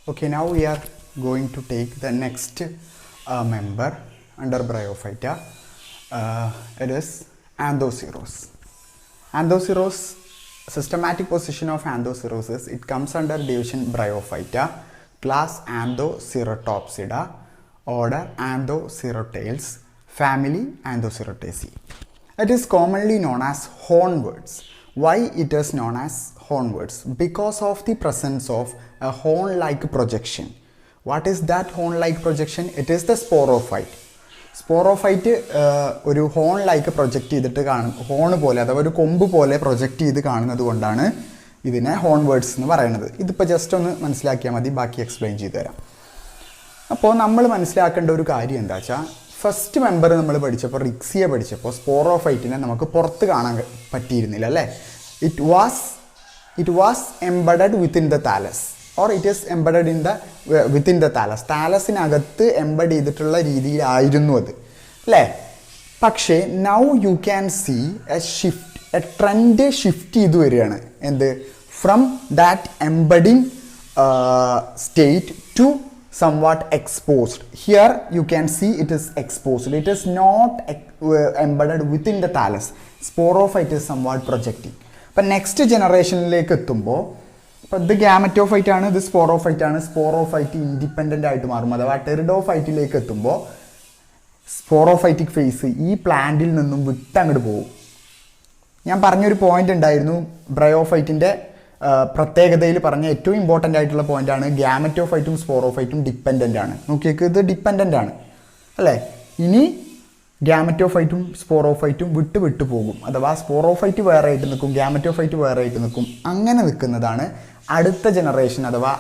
Okay, now we are going to take the next member under Bryophyta. It is Anthoceros. Anthoceros, systematic position of Anthoceros is it comes under division Bryophyta, class Anthoceratopsida, order Anthocerotales, family Anthocerotaceae. It is commonly known as hornworts. Why it is known as hornworts? Because of the presence of a horn-like projection. What is that horn-like projection? It is the sporophyte. Sporophyte ഒരു horn like project ചെയ്തിട്ട് horn പോലെ അഥവാ ഒരു കൊമ്പ് പോലെ project ചെയ്ത് കാണുന്നത് കൊണ്ടാണ് ഇതിനെ ഹോൺവേർഡ്സ് എന്ന് പറയുന്നത്. ഇതിപ്പോൾ ജസ്റ്റ് ഒന്ന് മനസ്സിലാക്കിയാൽ മതി, ബാക്കി എക്സ്പ്ലെയിൻ ചെയ്തു തരാം. അപ്പോൾ നമ്മൾ മനസ്സിലാക്കേണ്ട ഒരു കാര്യം എന്താ വെച്ചാൽ, ഫസ്റ്റ് മെമ്പർ നമ്മൾ പഠിച്ചപ്പോൾ റിക്സിയ പഠിച്ചപ്പോൾ സ്പോറോഫൈറ്റിനെ നമുക്ക് പുറത്ത് കാണാൻ പറ്റിയിരുന്നില്ല അല്ലേ. It was embedded within the thallus or it is embedded in the within the thallus. താലസിനകത്ത് എംബഡ് ചെയ്തിട്ടുള്ള രീതിയിലായിരുന്നു അത് അല്ലേ. പക്ഷേ now you can see a trend shift ചെയ്ത് വരികയാണ്. എന്ത്? From that embedding state to somewhat exposed. Here you can see it is exposed. It is not embedded within the thallus. Sporophyte is somewhat projecting. But next generation-ലേക്ക് എത്തുമ്പോൾ ഇപ്പോൾ ഇത് gametophyte ആണ്, ഇത് sporophyte ആണ്. Sporophyte independent ആയിട്ട് മാറും. അഥവാ ടെറിഡോഫൈറ്റിലേക്ക് എത്തുമ്പോൾ സ്പോറോഫൈറ്റിക് ഫേസ് ഈ പ്ലാന്റിൽ നിന്നും വിട്ടങ്ങോട്ട് പോകും. ഞാൻ പറഞ്ഞൊരു പോയിന്റ് ഉണ്ടായിരുന്നു, ബ്രയോഫൈറ്റിൻ്റെ പ്രത്യേകതയിൽ പറഞ്ഞ ഏറ്റവും ഇമ്പോർട്ടൻ്റ് ആയിട്ടുള്ള പോയിന്റാണ് ഗാമറ്റോഫൈറ്റും സ്പോറോഫൈറ്റും ഡിപ്പെൻഡൻ്റ് ആണ്. നോക്കിയേക്ക്, ഇത് ഡിപ്പെൻഡൻ്റ് ആണ് അല്ലേ. ഇനി ഗാമറ്റോഫൈറ്റും സ്പോറോഫൈറ്റും വിട്ടു പോകും. അഥവാ സ്പോറോഫൈറ്റ് വേറെ ആയിട്ട് നിൽക്കും, ഗാമറ്റോഫൈറ്റ് വേറെ ആയിട്ട് നിൽക്കും. അങ്ങനെ നിൽക്കുന്നതാണ് അടുത്ത ജനറേഷൻ അഥവാ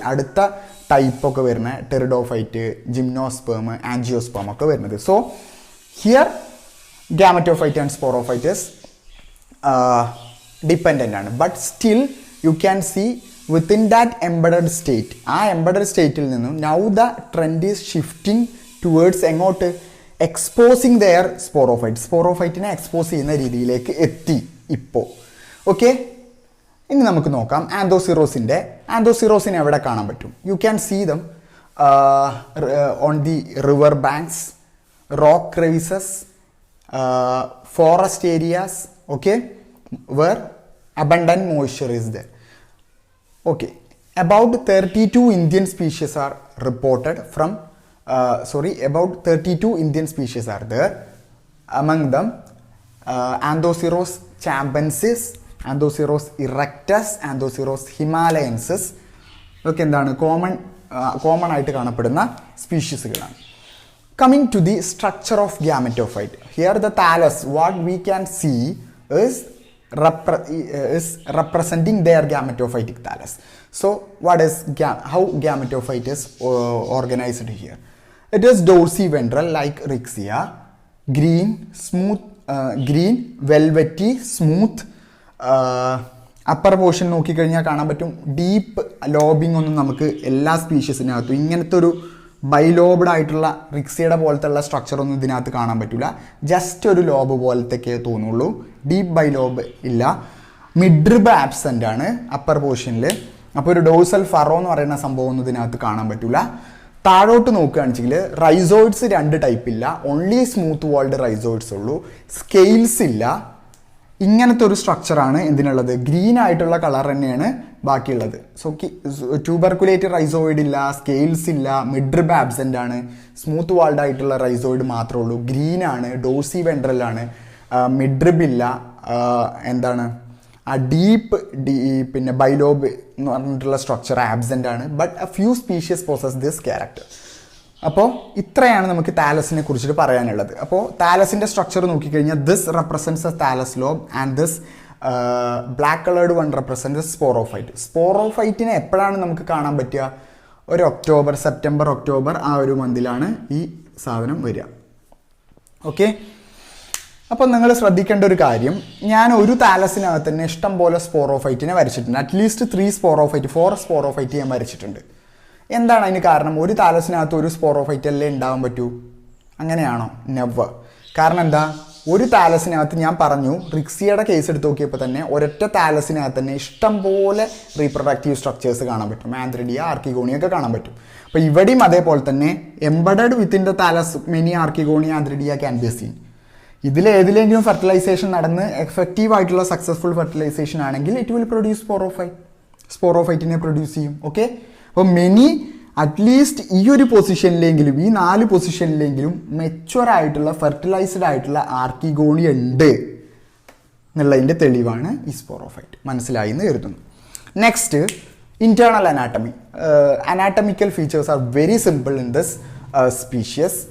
അടുത്ത ടൈപ്പൊക്കെ വരുന്ന ടെറിഡോഫൈറ്റ്, ജിംനോസ്പേം, ആൻജിയോസ്പേം ഒക്കെ വരുന്നത്. So here gametophyte and sporophytes dependent ആണ്. But still you can see within that embedded state, ആ എംബഡഡ് സ്റ്റേറ്റിൽ നിന്നും now the trend is shifting towards എങ്ങോട്ട്? Exposing their sporophyte. സ്പോറോഫൈറ്റിനെ എക്സ്പോസ് ചെയ്യുന്ന രീതിയിലേക്ക് എത്തി ഇപ്പോൾ. ഓക്കെ, ഇനി നമുക്ക് നോക്കാം ആന്തോസിറോസിനെ എവിടെ കാണാൻ പറ്റും. You can see them on the river banks, rock crevices, forest areas, okay, where abundant moisture is there. Okay, about 32 Indian species are reported from about 32 Indian species are there. Among them Anthoceros chambensis, Anthoceros erectus, Anthoceros himalayensis ഒക്കെ എന്താണ് common ആയിട്ട് കാണപ്പെടുന്ന സ്പീഷീസുകളാണ്. Coming to the structure of gametophyte, here the thallus, what we can see is representing their gametophytic thallus. So what is how gametophyte is organized here? It is dorsiventral like Rixia, green, smooth, green, velvety, smooth. Upper portion നോക്കിക്കഴിഞ്ഞാൽ കാണാൻ പറ്റും deep lobbying ഒന്നും നമുക്ക് എല്ലാ സ്പീഷീസിനകത്തും ഇങ്ങനത്തെ ഒരു bilobed ആയിട്ടുള്ള റിക്സിയുടെ പോലത്തെ സ്ട്രക്ചർ ഒന്നും ഇതിനകത്ത് കാണാൻ പറ്റില്ല. ജസ്റ്റ് ഒരു ലോബ് പോലത്തെയൊക്കെ തോന്നുള്ളൂ, ഡീപ്പ് ബൈലോബ് ഇല്ല. മിഡ്രിബ് ആബ്സെൻ്റ് ആണ് അപ്പർ പോർഷനിൽ. അപ്പോൾ ഒരു ഡോഴ്സൽ ഫറോ എന്ന് പറയുന്ന സംഭവം ഒന്നും ഇതിനകത്ത് കാണാൻ പറ്റില്ല. താഴോട്ട് നോക്കുകയാണെന്നുവെച്ചെങ്കിൽ റൈസോയിഡ്സ് 2 ടൈപ്പ് ഇല്ല, ഓൺലി സ്മൂത്ത് വാൾഡ് റൈസോയിഡ്സ് ഉള്ളൂ. സ്കെയിൽസ് ഇല്ല. ഇങ്ങനത്തെ ഒരു സ്ട്രക്ചറാണ് എന്തിനുള്ളത്, ഗ്രീൻ ആയിട്ടുള്ള കളർ തന്നെയാണ് ബാക്കിയുള്ളത്. സോ ട്യൂബർക്കുലേറ്റ് റൈസോയിഡ് ഇല്ല, സ്കെയിൽസ് ഇല്ല, മിഡ്രിബ് ആബ്സെൻ്റ് ആണ്, സ്മൂത്ത് വാൾഡ് ആയിട്ടുള്ള റൈസോയിഡ് മാത്രമേ ഉള്ളൂ, ഗ്രീൻ ആണ്, ഡോസി വെൻട്രൽ ആണ്, മിഡ്രിബ് ഇല്ല, എന്താണ് ആ ഡീപ്പ് പിന്നെ ബൈലോബ് എന്ന് പറഞ്ഞിട്ടുള്ള സ്ട്രക്ചർ ആബ്സെൻ്റ് ആണ്. But a few species possess this character. അപ്പോൾ ഇത്രയാണ് നമുക്ക് താലസിനെ കുറിച്ചിട്ട് പറയാനുള്ളത്. അപ്പോൾ താലസിൻ്റെ സ്ട്രക്ചർ നോക്കിക്കഴിഞ്ഞാൽ this represents a thallus lobe and this black coloured one represent sporophyte. സ്പോറോഫൈറ്റിനെ എപ്പോഴാണ് നമുക്ക് കാണാൻ പറ്റുക? ഒരു സെപ്റ്റംബർ ഒക്ടോബർ ആ ഒരു മന്തിലാണ് ഈ സാധനം വരിക. ഓക്കെ, അപ്പോൾ നിങ്ങൾ ശ്രദ്ധിക്കേണ്ട ഒരു കാര്യം, ഞാൻ ഒരു താലസിനകത്ത് തന്നെ ഇഷ്ടം പോലെ സ്പോറോഫൈറ്റിനെ വരച്ചിട്ടുണ്ട്. അറ്റ്ലീസ്റ്റ് 4 സ്പോറോഫൈറ്റ് ഞാൻ വരച്ചിട്ടുണ്ട്. എന്താണ് അതിന് കാരണം? ഒരു താലസിനകത്ത് ഒരു സ്പോറോഫൈറ്റ് അല്ലേ ഉണ്ടാവാൻ പറ്റൂ? അങ്ങനെയാണോ? നെവർ. കാരണം എന്താ? ഒരു താലസിനകത്ത് ഞാൻ പറഞ്ഞു റിക്സിയയുടെ കേസ് എടുത്ത് നോക്കിയപ്പോൾ തന്നെ ഒരൊറ്റ താലസിനകത്ത് തന്നെ ഇഷ്ടം പോലെ റീപ്രൊഡക്റ്റീവ് സ്ട്രക്ചേഴ്സ് കാണാൻ പറ്റും. ആന്ത്രിഡിയ, ആർക്കിഗോണിയ ഒക്കെ കാണാൻ പറ്റും. അപ്പോൾ ഇവിടെയും അതേപോലെ തന്നെ embedded within the thallus many archegonia, antheridia can be seen. ഇതിലേതെങ്കിലും ഫെർട്ടിലൈസേഷൻ നടന്ന് എഫക്റ്റീവ് ആയിട്ടുള്ള സക്സസ്ഫുൾ ഫെർട്ടിലൈസേഷൻ ആണെങ്കിൽ ഇറ്റ് വിൽ പ്രൊഡ്യൂസ് സ്പോറോഫൈറ്റിനെ പ്രൊഡ്യൂസ് ചെയ്യും. ഓക്കെ, അപ്പോൾ മെനി അറ്റ്ലീസ്റ്റ് ഈ ഒരു പൊസിഷനിലെങ്കിലും ഈ 4 പൊസിഷനിലെങ്കിലും മെച്വർ ആയിട്ടുള്ള ഫെർട്ടിലൈസ്ഡ് ആയിട്ടുള്ള ആർക്കിഗോണിയ ഉണ്ട് എന്നുള്ളതിൻ്റെ തെളിവാണ് ഈ സ്പോറോഫൈറ്റ്. മനസ്സിലായി എന്ന് കരുതുന്നു. Next, internal anatomy. Anatomical features are very simple in this species,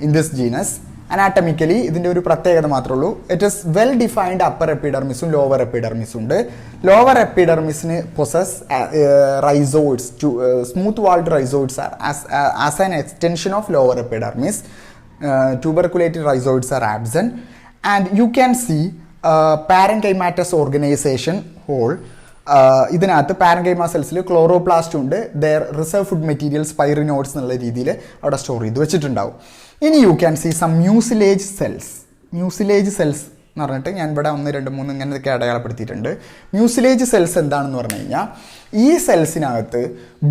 in this genus. Anatomically ഇതിൻ്റെ ഒരു പ്രത്യേകത മാത്രമേ ഉള്ളൂ. It is well defined upper എപ്പിഡർമിസും ലോവർ എപ്പിഡർമിസും ഉണ്ട്. ലോവർ എപ്പിഡർമിസിന് possess rhizoids, smooth walled rhizoids are as an extension of lower epidermis. Tuberculated rhizoids are absent and you can see parenchymatous organization whole. ഇതിനകത്ത് പാരൻകൈമ സെൽസിൽ chloroplast ഉണ്ട്. There reserve food materials pyrenoids എന്നുള്ള രീതിയിൽ അവിടെ store ചെയ്ത് വെച്ചിട്ടുണ്ടാവും. ഇനി you can see some mucilage cells. Mucilage cells എന്ന് പറഞ്ഞിട്ട് ഞാൻ ഇവിടെ 1, 2, 3 ഇങ്ങനെയൊക്കെ അടയാളപ്പെടുത്തിയിട്ടുണ്ട്. മ്യൂസിലേജ് സെൽസ് എന്താണെന്ന് പറഞ്ഞു കഴിഞ്ഞാൽ ഈ സെൽസിനകത്ത്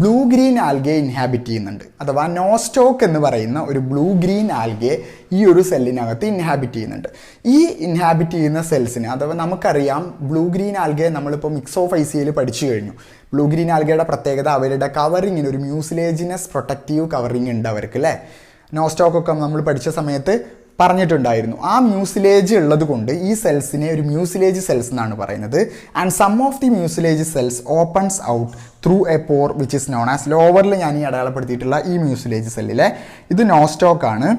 ബ്ലൂ ഗ്രീൻ ആൽഗെ ഇൻഹാബിറ്റ് ചെയ്യുന്നുണ്ട്. അഥവാ നോസ്റ്റോക്ക് എന്ന് പറയുന്ന ഒരു ബ്ലൂ ഗ്രീൻ ആൽഗെ ഈ ഒരു സെല്ലിനകത്ത് ഇൻഹാബിറ്റ് ചെയ്യുന്നുണ്ട്. ഈ ഇൻഹാബിറ്റ് ചെയ്യുന്ന സെൽസിന്, അഥവാ നമുക്കറിയാം ബ്ലൂ ഗ്രീൻ ആൽഗെ നമ്മളിപ്പോൾ മിക്സോഫൈസിയയിൽ പഠിച്ചു കഴിഞ്ഞു. ബ്ലൂ ഗ്രീൻ ആൽഗയുടെ പ്രത്യേകത അവരുടെ കവറിങ്ങിന് ഒരു മ്യൂസിലേജിനസ് പ്രൊട്ടക്റ്റീവ് കവറിങ് ഉണ്ട് അവർക്ക്, അല്ലേ? നോസ്റ്റോക്കൊക്കെ നമ്മൾ പഠിച്ച സമയത്ത് പറഞ്ഞിട്ടുണ്ടായിരുന്നു. ആ മ്യൂസിലേജ് ഉള്ളത് കൊണ്ട് ഈ സെൽസിനെ ഒരു മ്യൂസിലേജ് സെൽസ് എന്നാണ് പറയുന്നത്. And some of the mucilage cells opens out through a pore which is known as, ലോവറിൽ ഞാൻ ഈ അടയാളപ്പെടുത്തിയിട്ടുള്ള ഈ മ്യൂസിലേജ് സെല്ലിലെ ഇത് നോസ്റ്റോക്കാണ്.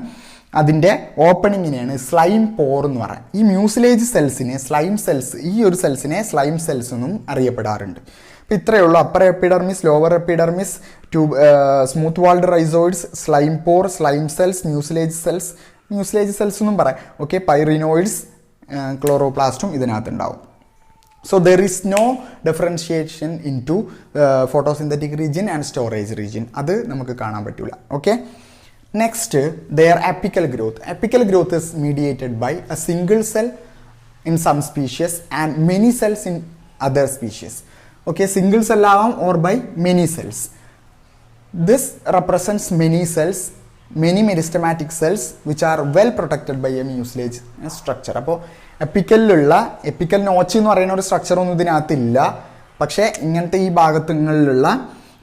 അതിൻ്റെ ഓപ്പണിങ്ങിനെയാണ് സ്ലൈം പോർ എന്ന് പറയുന്നത്. ഈ മ്യൂസിലേജ് സെൽസിനെ സ്ലൈം സെൽസ്, ഈ ഒരു സെൽസിനെ സ്ലൈം സെൽസ് എന്നും അറിയപ്പെടാറുണ്ട്. അപ്പോൾ ഇത്രയേ ഉള്ളൂ. Upper epidermis, lower epidermis, smooth walled rhizoids, slime pore, slime cells, mucilage cells എന്നും പറയാം. ഓക്കെ, പൈറിനോയിഡ്സ്, ക്ലോറോപ്ലാസ്റ്റും ഇതിനകത്തുണ്ടാവും. So there is no differentiation into photosynthetic region and storage region. അത് നമുക്ക് കാണാൻ പറ്റില്ല. Okay, next, their apical growth. Apical growth is mediated by a single cell in some species and many cells in other species. Okay, single cell ആവാം or by many cells. This represents many cells, many meristematic cells which are well protected by a mucilage structure. അപ്പോൾ എപ്പിക്കലിലുള്ള epical notch എന്ന് പറയുന്ന ഒരു structure ഒന്നും ഇതിനകത്തില്ല. പക്ഷേ ഇങ്ങനത്തെ ഈ ഭാഗത്തുകളിലുള്ള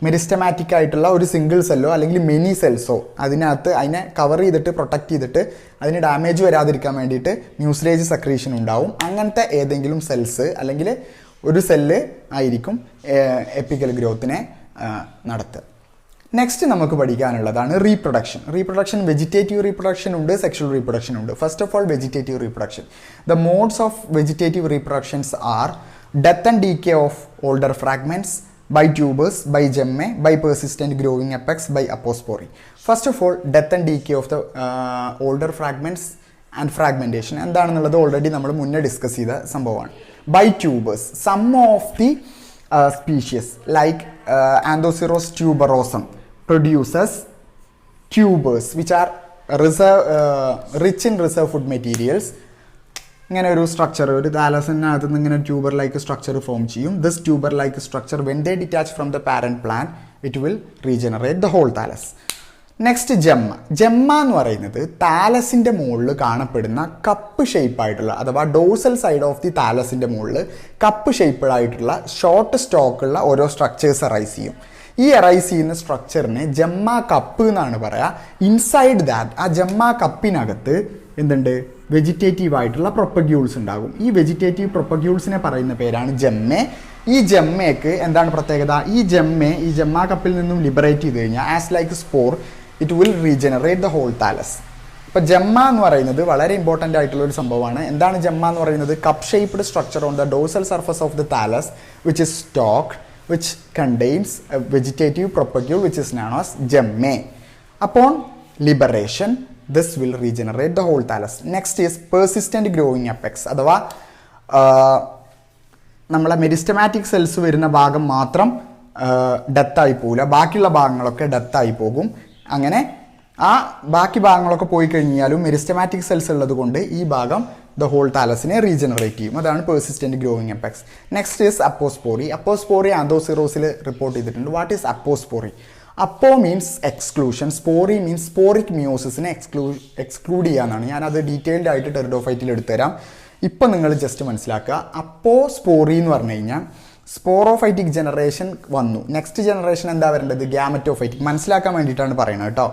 meristematic ആയിട്ടുള്ള ഒരു സിംഗിൾ സെല്ലോ അല്ലെങ്കിൽ മെനി സെൽസോ അതിനകത്ത് അതിനെ കവർ ചെയ്തിട്ട് പ്രൊട്ടക്റ്റ് ചെയ്തിട്ട് അതിന് ഡാമേജ് വരാതിരിക്കാൻ വേണ്ടിയിട്ട് മ്യൂസിലേജ് സെക്രീഷൻ ഉണ്ടാവും. അങ്ങനത്തെ ഏതെങ്കിലും സെൽസ് അല്ലെങ്കിൽ ഒരു സെല്ല് ആയിരിക്കും എപ്പിക്കൽ ഗ്രോത്തിനെ നടത്തുക. നെക്സ്റ്റ് നമുക്ക് പഠിക്കാനുള്ളതാണ് റീപ്രൊഡക്ഷൻ. വെജിറ്റേറ്റീവ് റീപ്രൊഡക്ഷൻ ഉണ്ട്, സെക്ഷൽ റീപ്രൊഡക്ഷൻ ഉണ്ട്. First of all vegetative reproduction. The modes of vegetative reproductions are death and decay of older fragments, by tubers, by gemme, by persistent growing apex, by apospory. First of all, death and decay of the older fragments and fragmentation. എന്താണെന്നുള്ളത് already നമ്മൾ മുന്നേ discuss ചെയ്ത സംഭവമാണ്. By tubers, some of the species like Anthoceros tuberosum produces tubers which are rich in reserve food materials. ഇങ്ങനെ ഒരു structure, ഒരു താലസിനകത്ത് നിന്ന് ഇങ്ങനെ ട്യൂബർ ലൈക്ക് സ്ട്രക്ചർ ഫോം ചെയ്യും. This tuber like structure when they detach from the parent plant it will regenerate the whole thallus. Next, gemma എന്ന് പറയുന്നത് താലസിൻ്റെ മുകളിൽ കാണപ്പെടുന്ന കപ്പ് ഷേപ്പായിട്ടുള്ള അഥവാ ഡോഴ്സൽ സൈഡ് ഓഫ് ദി താലസിൻ്റെ മുകളിൽ കപ്പ് ഷേപ്പഡായിട്ടുള്ള ഷോർട്ട് സ്റ്റോക്കുള്ള ഓരോ സ്ട്രക്ചേഴ്സ് അറൈസ് ചെയ്യും. ഈ അറൈസ് ചെയ്യുന്ന സ്ട്രക്ചറിനെ ജെമ്മ കപ്പ് എന്നാണ് പറയുക. ഇൻസൈഡ് ദാറ്റ്, ആ ജെമ്മ കപ്പിനകത്ത് എന്തുണ്ട്? വെജിറ്റേറ്റീവ് ആയിട്ടുള്ള പ്രൊപ്പഗ്യൂൾസ് ഉണ്ടാകും. ഈ വെജിറ്റേറ്റീവ് പ്രൊപ്പഗ്യൂൾസിനെ പറയുന്ന പേരാണ് ജെമ്മെ. ഈ ജെമ്മയ്ക്ക് എന്താണ് പ്രത്യേകത? ഈ ജെമ്മ കപ്പിൽ നിന്നും ലിബറേറ്റ് ചെയ്ത് കഴിഞ്ഞാൽ as like spore it will regenerate the whole thallus. ഇപ്പോൾ ജെമ്മ എന്ന് പറയുന്നത് വളരെ ഇമ്പോർട്ടൻ്റ് ആയിട്ടുള്ള ഒരു സംഭവമാണ്. എന്താണ് ജെമ്മ എന്ന് പറയുന്നത്? Cup shaped structure on the dorsal surface of the thallus which is stock which contains a vegetative propagule which is known as gemmae. Upon liberation, this will regenerate the whole thallus. Next is persistent growing apex. അഥവാ നമ്മളെ meristematic cells വരുന്ന ഭാഗം മാത്രം ഡെത്തായി പോകില്ല, ബാക്കിയുള്ള ഭാഗങ്ങളൊക്കെ ഡെത്തായി പോകും. അങ്ങനെ ആ ബാക്കി ഭാഗങ്ങളൊക്കെ പോയി കഴിഞ്ഞാലും മെരിസ്റ്റമാറ്റിക് സെൽസ് ഉള്ളത് കൊണ്ട് ഈ ഭാഗം ദ ഹോൾ താലസിനെ റീജനറേറ്റ് ചെയ്യും. അതാണ് persistent growing apex. Next is apospory. Apospory ആന്തോസിറോസിൽ റിപ്പോർട്ട് ചെയ്തിട്ടുണ്ട്. What is apospory? Apo means exclusion, spori means sporic മിയോസിസിനെ എക്സ്ക്ലൂഡ് ചെയ്യാന്നാണ്. ഞാനത് ഡീറ്റെയിൽഡ് ആയിട്ട് ടെറിഡോഫൈറ്റിൽ എടുത്തുതരാം. ഇപ്പം നിങ്ങൾ ജസ്റ്റ് മനസ്സിലാക്കുക. അപ്പോസ്പോറി എന്ന് പറഞ്ഞു കഴിഞ്ഞാൽ സ്പോറോഫൈറ്റിക് ജനറേഷൻ വന്നു. നെക്സ്റ്റ് ജനറേഷൻ എന്താ വരേണ്ടത്? ഗ്യാമറ്റോഫൈറ്റിക്. മനസ്സിലാക്കാൻ വേണ്ടിയിട്ടാണ് പറയുന്നത് കേട്ടോ.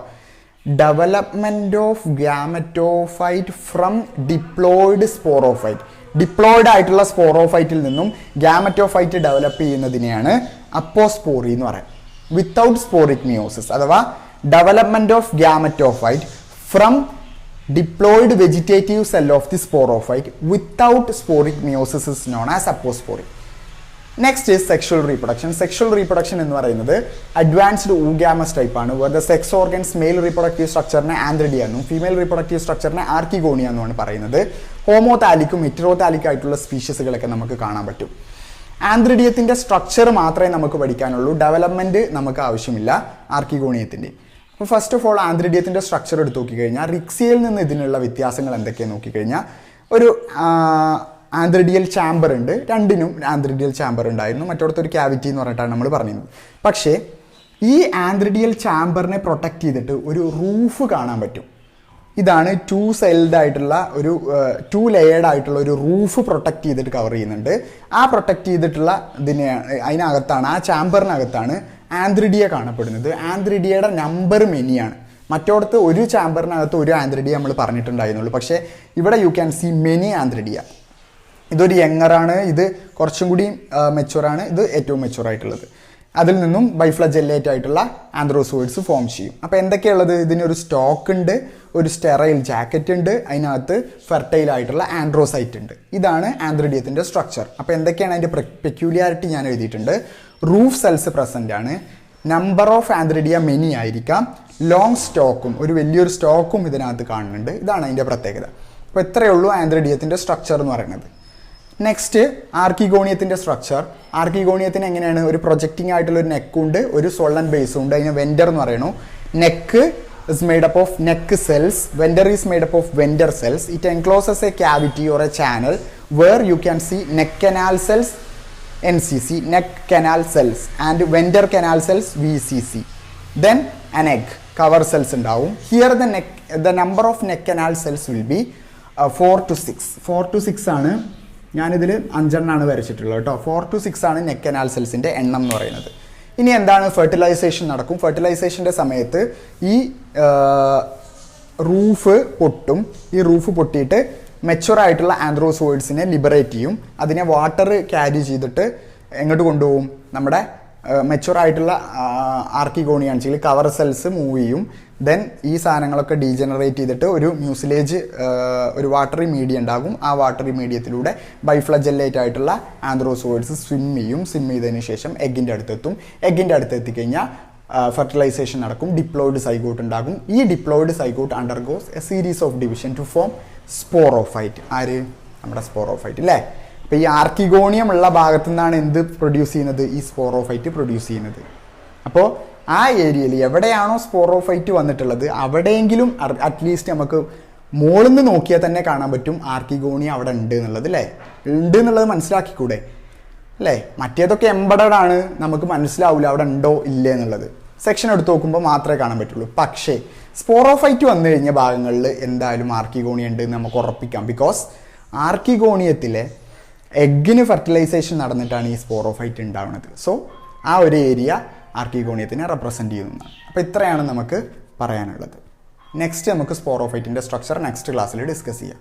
Development of gametophyte from diploid sporophyte. Diploid ആയിട്ടുള്ള സ്പോറോഫൈറ്റിൽ നിന്നും ഗ്യാമറ്റോഫൈറ്റ് ഡെവലപ്പ് ചെയ്യുന്നതിനെയാണ് അപ്പോസ്പോറി എന്ന് പറയുന്നത്. വിത്തൗട്ട് സ്പോറിക് മിയോസിസ് അഥവാ development of gametophyte from diploid vegetative cell of the sporophyte without sporic meiosis is known as apospory. Next is sexual reproduction. Sexual reproduction എന്ന് പറയുന്നത് advanced oogamous type ആണ്. where the sex organs male reproductive structure-നെ antheridia എന്നും female reproductive structure-നെ archegonia എന്നുമാണ് പറയുന്നത്. ഹോമോതാലിക്കും ഹെറ്ററോതാലിക് ആയിട്ടുള്ള സ്പീഷീസുകളൊക്കെ നമുക്ക് കാണാൻ പറ്റും. ആന്ത്രിഡിയത്തിന്റെ സ്ട്രക്ചർ മാത്രമേ നമുക്ക് പഠിക്കാനുള്ളൂ, ഡെവലപ്മെന്റ് നമുക്ക് ആവശ്യമില്ല ആർക്കിഗോണിയത്തിന്റെ. അപ്പോൾ ഫസ്റ്റ് ഓഫ് ഓൾ ആന്ത്രിഡിയത്തിൻ്റെ സ്ട്രക്ചർ എടുത്ത് നോക്കിക്കഴിഞ്ഞാൽ റിക്സിയയിൽ നിന്ന് ഇതിനുള്ള വ്യത്യാസങ്ങൾ എന്തൊക്കെയാണ് നോക്കിക്കഴിഞ്ഞാൽ ഒരു ആന്ത്രിഡിയൽ ചാമ്പർ ഉണ്ട്. രണ്ടിനും ആന്ത്രിഡിയൽ ചാമ്പർ ഉണ്ടായിരുന്നു. മറ്റോടത്ത് ഒരു ക്യാവിറ്റി എന്ന് പറഞ്ഞിട്ടാണ് നമ്മൾ പറഞ്ഞത്. പക്ഷേ ഈ ആന്ത്രിഡിയൽ ചാമ്പറിനെ പ്രൊട്ടക്റ്റ് ചെയ്തിട്ട് ഒരു റൂഫ് കാണാൻ പറ്റും. ഇതാണ് 2 സെൽഡ് ആയിട്ടുള്ള ഒരു 2 ലെയേർഡ് ആയിട്ടുള്ള ഒരു റൂഫ് പ്രൊട്ടക്റ്റ് ചെയ്തിട്ട് കവർ ചെയ്യുന്നുണ്ട്. ആ പ്രൊട്ടക്റ്റ് ചെയ്തിട്ടുള്ള അതിനകത്താണ്, ആ ചാമ്പറിനകത്താണ് ആന്ത്രിഡിയ കാണപ്പെടുന്നത്. ആന്ത്രിഡിയയുടെ നമ്പർ മെനിയാണ്. മറ്റോടത്ത് ഒരു ചാമ്പറിനകത്ത് ഒരു ആന്ത്രിഡിയ നമ്മൾ പറഞ്ഞിട്ടുണ്ടായിരുന്നുള്ളൂ. പക്ഷേ ഇവിടെ യു ക്യാൻ സി മെനി ആന്ത്രിഡിയ. ഇതൊരു യങ്ങറാണ്, ഇത് കുറച്ചും കൂടി മെച്ചുവറാണ്, ഇത് ഏറ്റവും മെച്ചുവർ ആയിട്ടുള്ളത്. അതിൽ നിന്നും ബൈഫ്ലജെല്ലേറ്റ് ആയിട്ടുള്ള ആന്ത്രോസോയിഡ്സ് ഫോം ചെയ്യും. അപ്പോൾ എന്തൊക്കെയുള്ളത്? ഇതിനൊരു സ്റ്റോക്ക് ഉണ്ട്, ഒരു സ്റ്റെറൈൽ ജാക്കറ്റ് ഉണ്ട്, അതിനകത്ത് ഫെർട്ടൈൽ ആയിട്ടുള്ള ആൻഡ്രോസൈറ്റ് ഉണ്ട്. ഇതാണ് ആന്ത്രിഡിയത്തിൻ്റെ സ്ട്രക്ചർ. അപ്പോൾ എന്തൊക്കെയാണ് അതിൻ്റെ പെക്യൂലിയാരിറ്റി ഞാൻ എഴുതിയിട്ടുണ്ട്. റൂഫ് സെൽസ് പ്രസൻ്റ് ആണ്, നമ്പർ ഓഫ് ആന്ത്രിഡിയ മെനി ആയിരിക്കാം, ലോങ് സ്റ്റോക്കും ഒരു വലിയൊരു സ്റ്റോക്കും ഇതിനകത്ത് കാണുന്നുണ്ട്. ഇതാണ് അതിൻ്റെ പ്രത്യേകത. അപ്പോൾ ഇത്രയേ ഉള്ളൂ ആന്ത്രിഡിയത്തിൻ്റെ സ്ട്രക്ചർ എന്ന് പറയുന്നത്. Next ആർക്കിഗോണിയത്തിൻ്റെ structure. ആർക്കിഗോണിയത്തിന് എങ്ങനെയാണ്? ഒരു പ്രൊജക്റ്റിംഗ് ആയിട്ടുള്ള ഒരു നെക്കുണ്ട്, ഒരു സോളൻ ബേസും ഉണ്ട്. അതിന് വെൻഡർ എന്ന് പറയുന്നു. Neck is made up of neck cells. Venter is made up of venter cells. It encloses a cavity or a channel where you can see neck canal cells, NCC, neck canal cells, and venter canal cells, VCC. Then an egg, cover cells ഉണ്ടാവും. Here the number of neck canal cells will be 4 to 6. 4 to 6 ആണ്. ഞാനിതിൽ 5 വരച്ചിട്ടുള്ളത് കേട്ടോ. 4 to 6 ആണ് neck canal സെൽസിൻ്റെ എണ്ണം എന്ന് പറയുന്നത്. ഇനി എന്താണ്? ഫെർട്ടിലൈസേഷൻ നടക്കും. ഫെർട്ടിലൈസേഷൻ്റെ സമയത്ത് ഈ റൂഫ് പൊട്ടും. ഈ റൂഫ് പൊട്ടിയിട്ട് മെച്ചുവർ ആയിട്ടുള്ള ആന്ത്രോസോയിഡ്സിനെ ലിബറേറ്റ് ചെയ്യും. അതിനെ വാട്ടർ ക്യാരി ചെയ്തിട്ട് എങ്ങോട്ട് കൊണ്ടുപോകും? നമ്മുടെ മെച്ചുവർ ആയിട്ടുള്ള ആർക്കിഗോണിയാണെന്ന് വെച്ചാൽ കവർ സെൽസ് മൂവ് ചെയ്യും. ദെൻ ഈ സാധനങ്ങളൊക്കെ ഡീജനറേറ്റ് ചെയ്തിട്ട് ഒരു മ്യൂസിലേജ്, ഒരു വാട്ടറി മീഡിയം ഉണ്ടാകും. ആ വാട്ടറി മീഡിയത്തിലൂടെ ബൈഫ്ലജെല്ലേറ്റ് ആയിട്ടുള്ള ആന്ത്രോസോയിഡ്സ് സ്വിം ചെയ്യും. സ്വിം ചെയ്തതിന് ശേഷം എഗ്ഗിൻ്റെ അടുത്തെത്തും. എഗ്ഗിൻ്റെ അടുത്ത് എത്തിക്കഴിഞ്ഞാൽ ഫെർട്ടിലൈസേഷൻ നടക്കും. ഡിപ്ലോയിഡ് സൈഗോട്ട് ഉണ്ടാകും. ഈ diploid zygote undergoes a series of division to form sporophyte. ആര്? നമ്മുടെ സ്പോറോഫൈറ്റ് അല്ലേ. അപ്പോൾ ഈ ആർക്കിഗോണിയം ഉള്ള ഭാഗത്തു നിന്നാണ് എന്ത് പ്രൊഡ്യൂസ് ചെയ്യുന്നത്? ഈ സ്പോറോഫൈറ്റ് പ്രൊഡ്യൂസ് ചെയ്യുന്നത്. അപ്പോൾ ആ ഏരിയയിൽ എവിടെയാണോ സ്പോറോഫൈറ്റ് വന്നിട്ടുള്ളത് അവിടെയെങ്കിലും അറ്റ്ലീസ്റ്റ് നമുക്ക് മുകളിൽ നിന്ന് നോക്കിയാൽ തന്നെ കാണാൻ പറ്റും ആർക്കിഗോണിയ അവിടെ ഉണ്ട് എന്നുള്ളത് അല്ലേ. ഉണ്ട് എന്നുള്ളത് മനസ്സിലാക്കിക്കൂടെ അല്ലേ? മറ്റേതൊക്കെ എംബഡഡ് ആണ്, നമുക്ക് മനസ്സിലാവില്ല അവിടെ ഉണ്ടോ ഇല്ലേ എന്നുള്ളത്. സെക്ഷൻ എടുത്ത് നോക്കുമ്പോൾ മാത്രമേ കാണാൻ പറ്റുള്ളൂ. പക്ഷേ സ്പോറോഫൈറ്റ് വന്നു കഴിഞ്ഞ ഭാഗങ്ങളിൽ എന്തായാലും ആർക്കിഗോണിയ ഉണ്ട് എന്ന് നമുക്ക് ഉറപ്പിക്കാം. ബിക്കോസ് ആർക്കിഗോണിയത്തിലെ എഗ്ഗിന് ഫെർട്ടിലൈസേഷൻ നടന്നിട്ടാണ് ഈ സ്പോറോഫൈറ്റ് ഉണ്ടാവുന്നത്. സോ ആ ഒരു ഏരിയ ആർക്കിഗോണിയത്തിനെ റെപ്രസെൻറ്റ് ചെയ്യുന്നതാണ്. അപ്പോൾ ഇത്രയാണ് നമുക്ക് പറയാനുള്ളത്. നെക്സ്റ്റ് നമുക്ക് സ്പോറോഫൈറ്റിൻ്റെ സ്ട്രക്ചർ നെക്സ്റ്റ് ക്ലാസ്സിൽ ഡിസ്കസ് ചെയ്യാം.